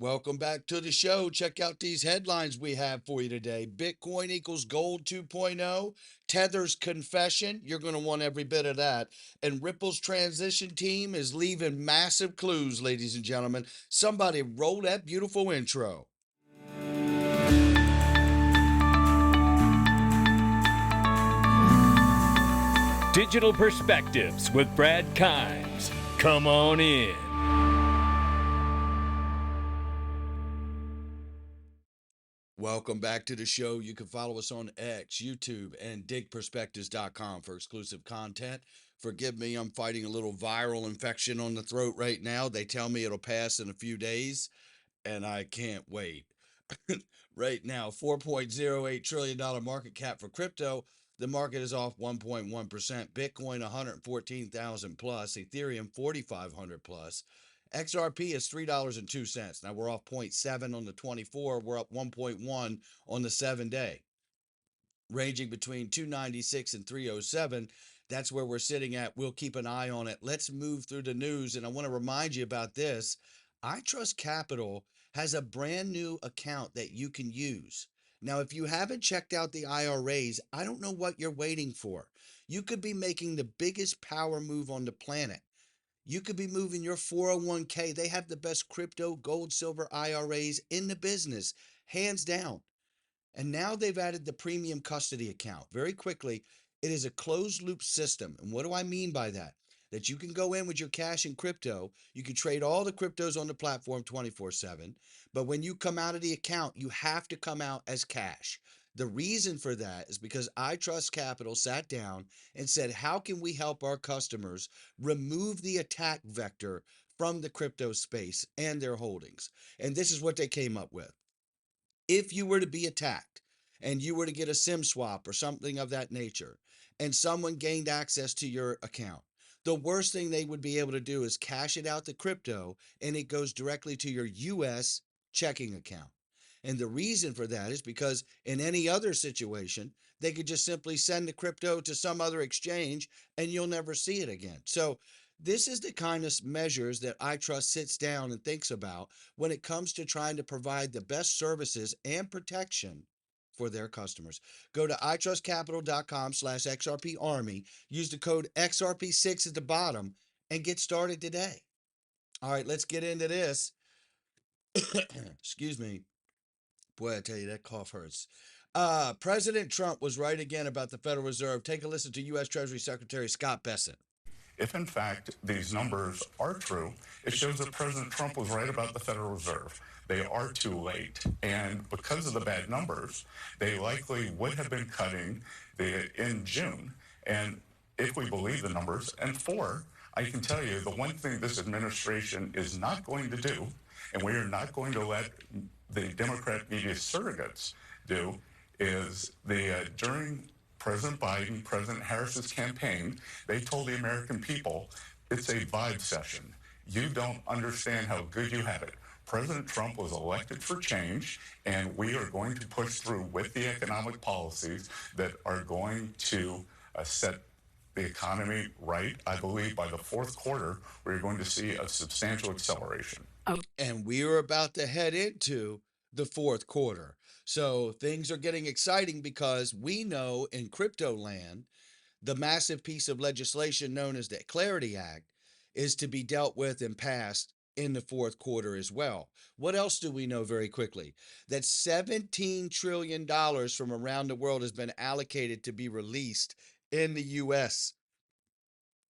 Welcome back to the show. Check out these headlines we have for you today. Bitcoin equals gold 2.0. Tether's confession. You're going to want every bit of that. And Ripple's transition team is leaving massive clues, ladies and gentlemen. Somebody roll that beautiful intro. Digital Perspectives with Brad Kimes. Come on in. Welcome back to the show. You can follow us on X, YouTube, and DigPerspectives.com for exclusive content. Forgive me, I'm fighting a little viral infection on the throat right now. They tell me it'll pass in a few days, and I can't wait. Right now, $4.08 trillion market cap for crypto. The market is off 1.1%. Bitcoin 114,000 plus, Ethereum 4,500 plus. XRP is $3.02. Now we're off 0.7 on the 24. We're up 1.1 on the 7 day, ranging between 296 and 307. That's where we're sitting at. We'll keep an eye on it. Let's move through the news. And I want to remind you about this. iTrustCapital has a brand new account that you can use. Now, if you haven't checked out the IRAs, I don't know what you're waiting for. You could be making the biggest power move on the planet. You could be moving your 401k. They have the best crypto, gold, silver IRAs in the business, hands down. And now they've added the premium custody account. Very quickly, it is a closed loop system. And what do I mean by that? That you can go in with your cash and crypto. You can trade all the cryptos on the platform 24/7. But when you come out of the account, you have to come out as cash. The reason for that is because iTrustCapital sat down and said, how can we help our customers remove the attack vector from the crypto space and their holdings? And this is what they came up with. If you were to be attacked and you were to get a SIM swap or something of that nature, and someone gained access to your account, the worst thing they would be able to do is cash it out to crypto and it goes directly to your US checking account. And the reason for that is because in any other situation, they could just simply send the crypto to some other exchange and you'll never see it again. So, this is the kind of measures that iTrust sits down and thinks about when it comes to trying to provide the best services and protection for their customers. Go to itrustcapital.com/XRP Army, use the code XRP6 at the bottom, and get started today. All right, let's get into this. Excuse me. Boy, I tell you, that cough hurts. President Trump was right again about the Federal Reserve. Take a listen to U.S. Treasury Secretary Scott Bessent. If in fact these numbers are true, it shows that President Trump was right about the Federal Reserve. They are too late. And because of the bad numbers, they likely would have been cutting in June. And if we believe the numbers, and four, I can tell you the one thing this administration is not going to do, and we are not going to let the Democrat media surrogates do, is during President Biden, President Harris's campaign, they told the American people, it's a vibe session. You don't understand how good you have it. President Trump was elected for change, and we are going to push through with the economic policies that are going to set the economy right. I believe by the fourth quarter, we're going to see a substantial acceleration. And we are about to head into the fourth quarter. So things are getting exciting because we know in crypto land, the massive piece of legislation known as the Clarity Act is to be dealt with and passed in the fourth quarter as well. What else do we know very quickly? That $17 trillion from around the world has been allocated to be released in the US.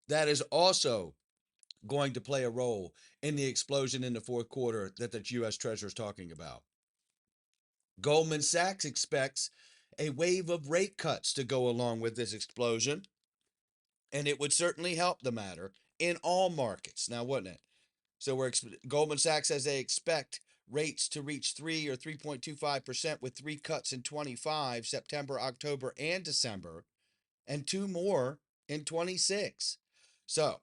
That is also going to play a role in the explosion in the fourth quarter that the US Treasury is talking about. Goldman Sachs expects a wave of rate cuts to go along with this explosion, and it would certainly help the matter in all markets. Now, wouldn't it? So Goldman Sachs says they expect rates to reach 3 or 3.25% with 3 cuts in 25, September, October, and December, and 2 more in 26. So,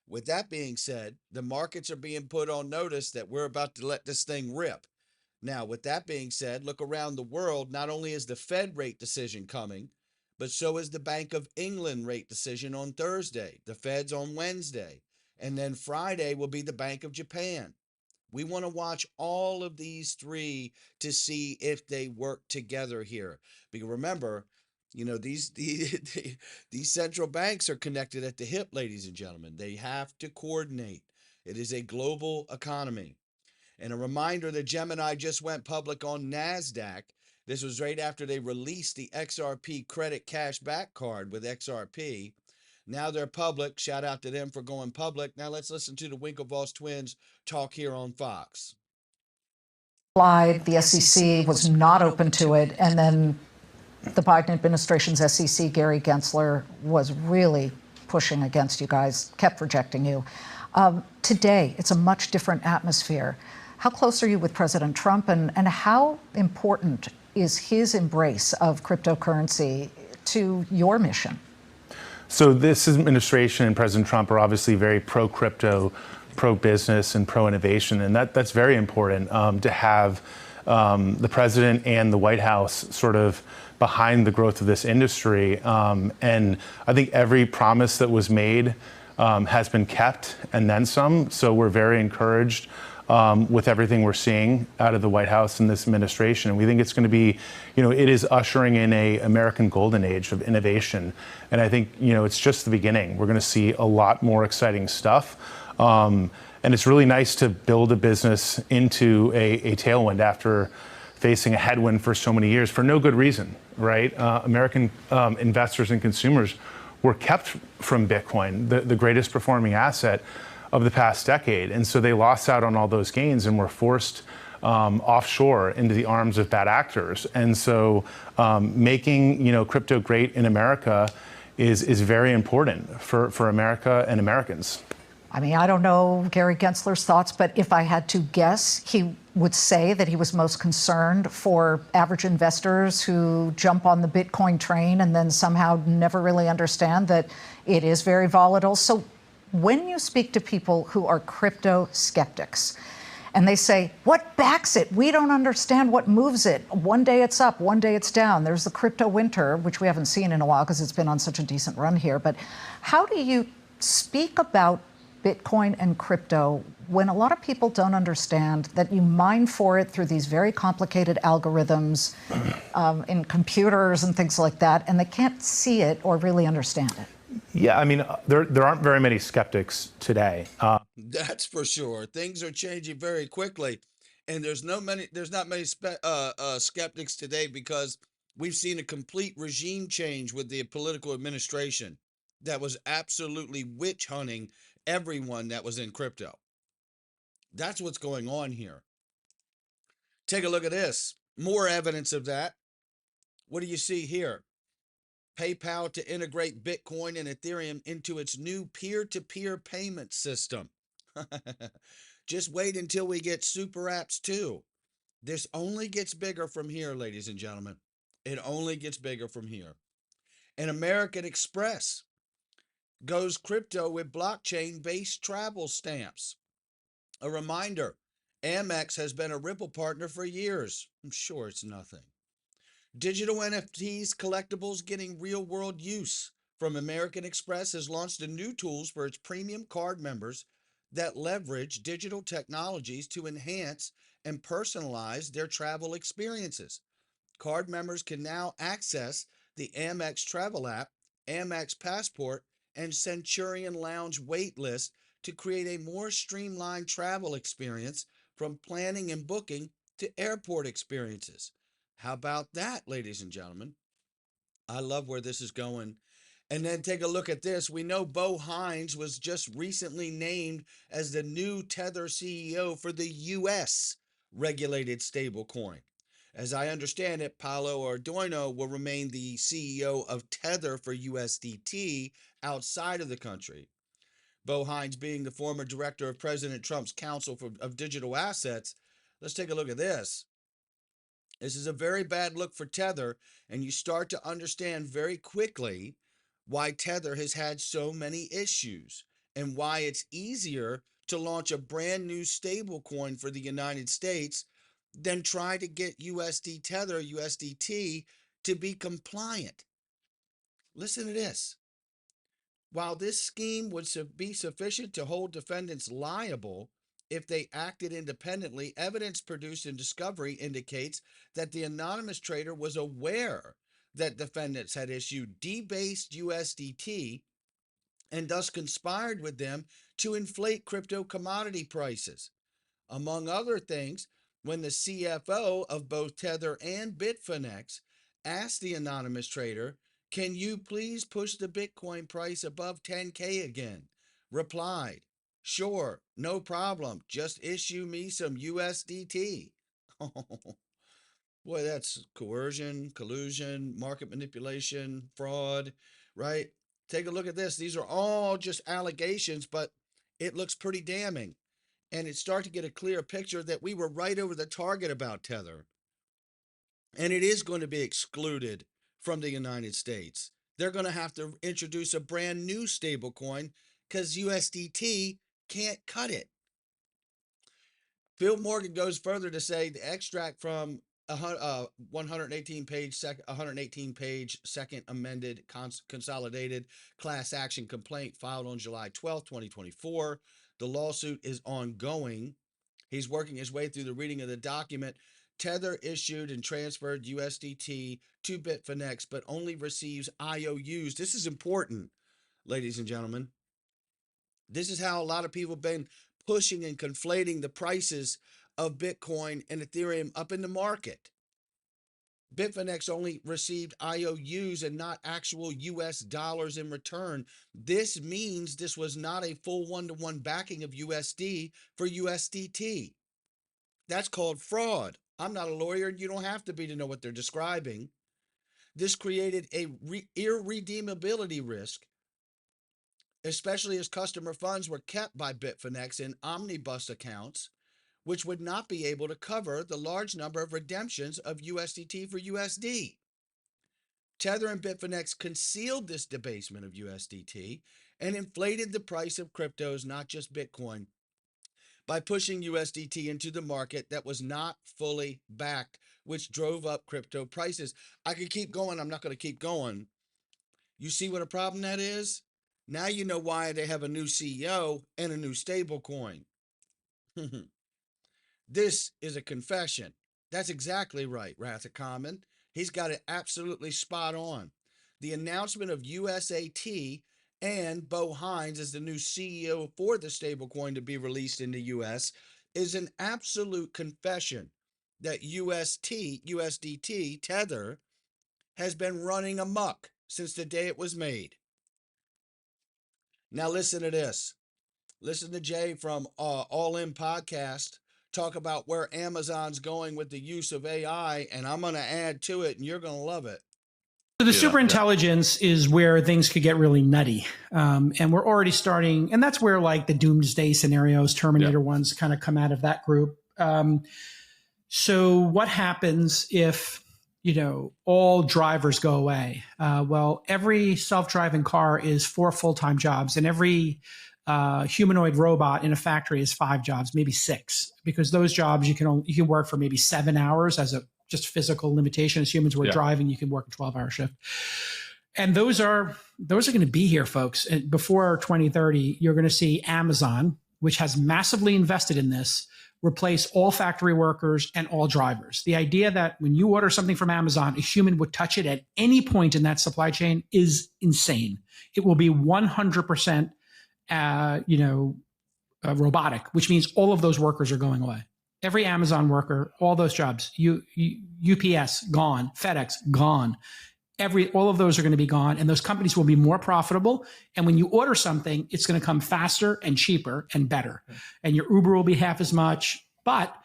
with that being said, the markets are being put on notice that we're about to let this thing rip. Now, with that being said, look around the world. Not only is the Fed rate decision coming, but so is the Bank of England rate decision on Thursday. The Fed's on Wednesday. And then Friday will be the Bank of Japan. We want to watch all of these three to see if they work together here. Because remember, these central banks are connected at the hip, ladies and gentlemen. They have to coordinate. It is a global economy. And a reminder that Gemini just went public on NASDAQ. This was right after they released the XRP credit cash back card with XRP. Now they're public. Shout out to them for going public. Now let's listen to the Winklevoss twins talk here on Fox. The SEC was not open to it, and then the Biden administration's SEC, Gary Gensler, was really pushing against you guys, kept rejecting you. Today, it's a much different atmosphere. How close are you with President Trump, and how important is his embrace of cryptocurrency to your mission? So this administration and President Trump are obviously very pro-crypto, pro-business, and pro-innovation, and that's very important to have the president and the White House sort of behind the growth of this industry. And I think every promise that was made has been kept, and then some. So we're very encouraged with everything we're seeing out of the White House and this administration. And we think it's going to be, it is ushering in a American golden age of innovation. And I think, it's just the beginning. We're going to see a lot more exciting stuff. And it's really nice to build a business into a tailwind after facing a headwind for so many years for no good reason, right? American investors and consumers were kept from Bitcoin, the greatest performing asset of the past decade. And so they lost out on all those gains and were forced offshore into the arms of bad actors. And so making crypto great in America is very important for America and Americans. I mean, I don't know Gary Gensler's thoughts, but if I had to guess, he would say that he was most concerned for average investors who jump on the Bitcoin train and then somehow never really understand that it is very volatile. So when you speak to people who are crypto skeptics and they say, what backs it? We don't understand what moves it. One day it's up, one day it's down. There's the crypto winter, which we haven't seen in a while because it's been on such a decent run here. But how do you speak about Bitcoin and crypto when a lot of people don't understand that you mine for it through these very complicated algorithms in computers and things like that, and they can't see it or really understand it? Yeah, I mean, there aren't very many skeptics today. That's for sure. Things are changing very quickly, and there's not many skeptics today because we've seen a complete regime change with the political administration that was absolutely witch hunting everyone that was in crypto. That's what's going on here. Take a look at this. More evidence of that. What do you see here? PayPal to integrate Bitcoin and Ethereum into its new peer-to-peer payment system. Just wait until we get super apps too. This only gets bigger from here, ladies and gentlemen. It only gets bigger from here. And American Express goes crypto with blockchain-based travel stamps. A reminder, Amex has been a Ripple partner for years. I'm sure it's nothing. Digital NFTs, collectibles getting real-world use. From American Express has launched a new tools for its premium card members that leverage digital technologies to enhance and personalize their travel experiences. Card members can now access the Amex travel app, Amex Passport, and Centurion Lounge waitlist to create a more streamlined travel experience from planning and booking to airport experiences. How about that, ladies and gentlemen? I love where this is going. And then take a look at this. We know Bo Hines was just recently named as the new Tether CEO for the U.S. regulated stablecoin. As I understand it, Paolo Ardoino will remain the CEO of Tether for USDT outside of the country. Bo Hines being the former director of President Trump's Council of Digital Assets. Let's take a look at this. This is a very bad look for Tether, and you start to understand very quickly why Tether has had so many issues and why it's easier to launch a brand new stable coin for the United States than try to get USD Tether, USDT, to be compliant. Listen to this. While this scheme would be sufficient to hold defendants liable, if they acted independently. Evidence produced in discovery indicates that the anonymous trader was aware that defendants had issued debased USDT and thus conspired with them to inflate crypto commodity prices. Among other things, when the CFO of both Tether and Bitfinex asked the anonymous trader, "Can you please push the Bitcoin price above 10K again?" replied, "Sure, no problem. Just issue me some USDT." Boy, that's coercion, collusion, market manipulation, fraud, right? Take a look at this. These are all just allegations, but it looks pretty damning. And it starts to get a clear picture that we were right over the target about Tether. And it is going to be excluded from the United States. They're going to have to introduce a brand new stablecoin because USDT can't cut it. Phil Morgan goes further to say the extract from a 118-page second amended consolidated class action complaint filed on July 12, 2024. The lawsuit is ongoing. He's working his way through the reading of the document. Tether issued and transferred USDT to Bitfinex, but only receives IOUs. This is important, ladies and gentlemen. This is how a lot of people have been pushing and conflating the prices of Bitcoin and Ethereum up in the market. Bitfinex only received IOUs and not actual US dollars in return. This means this was not a full one-to-one backing of USD for USDT. That's called fraud. I'm not a lawyer, and you don't have to be to know what they're describing. This created a irredeemability risk, especially as customer funds were kept by Bitfinex in omnibus accounts, which would not be able to cover the large number of redemptions of USDT for USD. Tether and Bitfinex concealed this debasement of USDT and inflated the price of cryptos, not just Bitcoin, by pushing USDT into the market that was not fully backed, which drove up crypto prices. I could keep going. I'm not going to keep going. You see what a problem that is? Now you know why they have a new CEO and a new stable coin. This is a confession. That's exactly right, Wrath of Common. He's got it absolutely spot on. The announcement of USAT and Bo Hines as the new CEO for the stablecoin to be released in the US is an absolute confession that USDT, Tether, has been running amok since the day it was made. Now listen to this. Listen to Jay from All In Podcast talk about where Amazon's going with the use of AI, and I'm going to add to it, and you're going to love it. So the superintelligence is where things could get really nutty. And we're already starting, and that's where like the doomsday scenarios, Terminator ones kind of come out of that group. So what happens if, you know, all drivers go away? Well, every self-driving car is 4 full-time jobs, and every humanoid robot in a factory is 5 jobs, maybe 6, because those jobs you can work for maybe 7 hours as a just physical limitation. As humans, we're driving, you can work a 12-hour shift. And those are going to be here, folks. And before 2030, you're going to see Amazon, which has massively invested in this, replace all factory workers and all drivers. The idea that when you order something from Amazon, a human would touch it at any point in that supply chain is insane. It will be 100%, robotic, which means all of those workers are going away. Every Amazon worker, all those jobs, UPS gone, FedEx gone. All of those are going to be gone, and those companies will be more profitable. And when you order something, it's going to come faster and cheaper and better. And your Uber will be half as much, but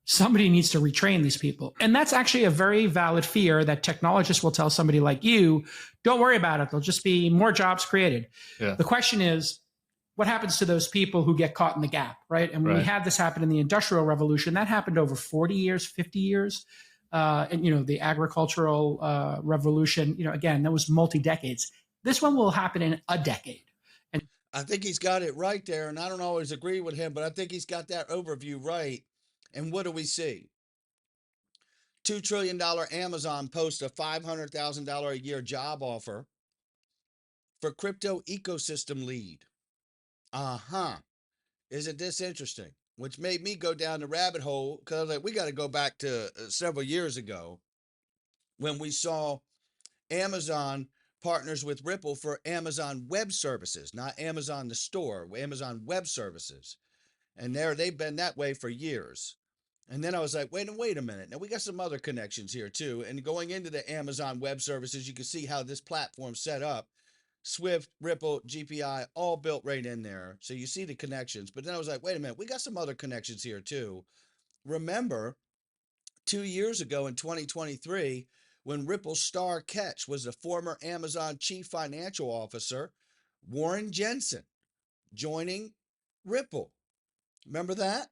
somebody needs to retrain these people. And that's actually a very valid fear that technologists will tell somebody like you, don't worry about it. There'll just be more jobs created. Yeah. The question is, what happens to those people who get caught in the gap, right? And when we had this happen in the Industrial Revolution, that happened over 40 years, 50 years. And, the agricultural revolution, again, that was multi-decades. This one will happen in a decade. And I think he's got it right there, and I don't always agree with him, but I think he's got that overview right. And what do we see? $2 trillion Amazon posts a $500,000 a year job offer for crypto ecosystem lead. Isn't this interesting? which made me go down the rabbit hole because I was like, we got to go back to several years ago when we saw Amazon partners with Ripple for Amazon Web Services, not Amazon the store, Amazon Web Services. And they've been that way for years. And then I was like, wait a minute. Now we got some other connections here too. And going into the Amazon Web Services, you can see how this platform's set up. Swift, Ripple, GPI, all built right in there. So you see the connections. But then I was like, wait a minute, we got some other connections here too. Remember, 2 years ago in 2023, when Ripple's star catch was the former Amazon chief financial officer, Warren Jensen, joining Ripple. Remember that?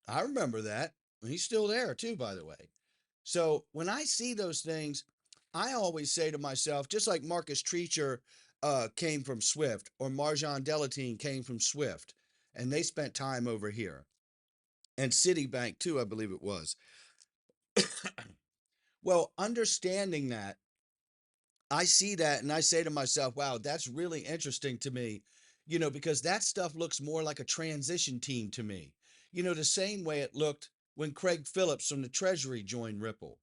I remember that. He's still there too, by the way. So when I see those things, I always say to myself, just like Marcus Treacher came from Swift, or Marjan Delatine came from Swift, and they spent time over here, and Citibank too, I believe it was. Well, understanding that, I see that and I say to myself, wow, that's really interesting to me, because that stuff looks more like a transition team to me. The same way it looked when Craig Phillips from the Treasury joined Ripple,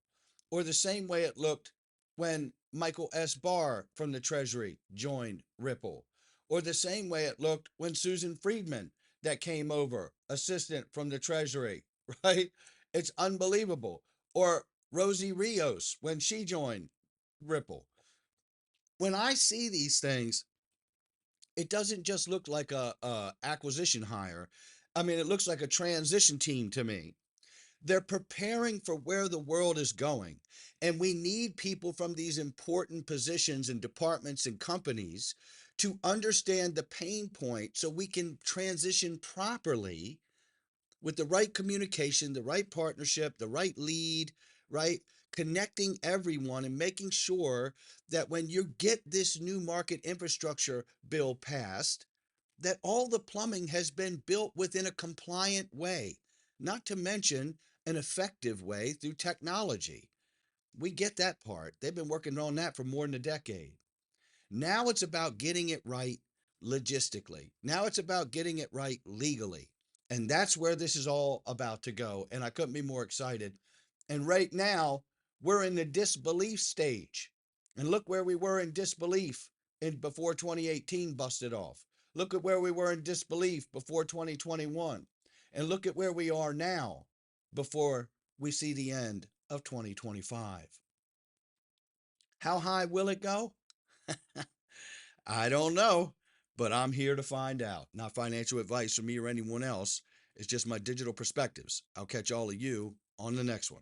or the same way it looked when Michael S. Barr from the Treasury joined Ripple, or the same way it looked when Susan Friedman that came over, assistant from the Treasury, right? It's unbelievable. Or Rosie Rios when she joined Ripple. When I see these things, it doesn't just look like a acquisition hire. I mean, it looks like a transition team to me. They're preparing for where the world is going. And we need people from these important positions and departments and companies to understand the pain point so we can transition properly with the right communication, the right partnership, the right lead, right? Connecting everyone and making sure that when you get this new market infrastructure bill passed, that all the plumbing has been built within a compliant way, not to mention an effective way through technology. We get that part. They've been working on that for more than a decade. Now it's about getting it right logistically. Now it's about getting it right legally. And that's where this is all about to go. And I couldn't be more excited. And right now, we're in the disbelief stage. And look where we were in disbelief before 2018 busted off. Look at where we were in disbelief before 2021. And look at where we are now before we see the end of 2025. How high will it go? I don't know, but I'm here to find out. Not financial advice from me or anyone else. It's just my digital perspectives. I'll catch all of you on the next one.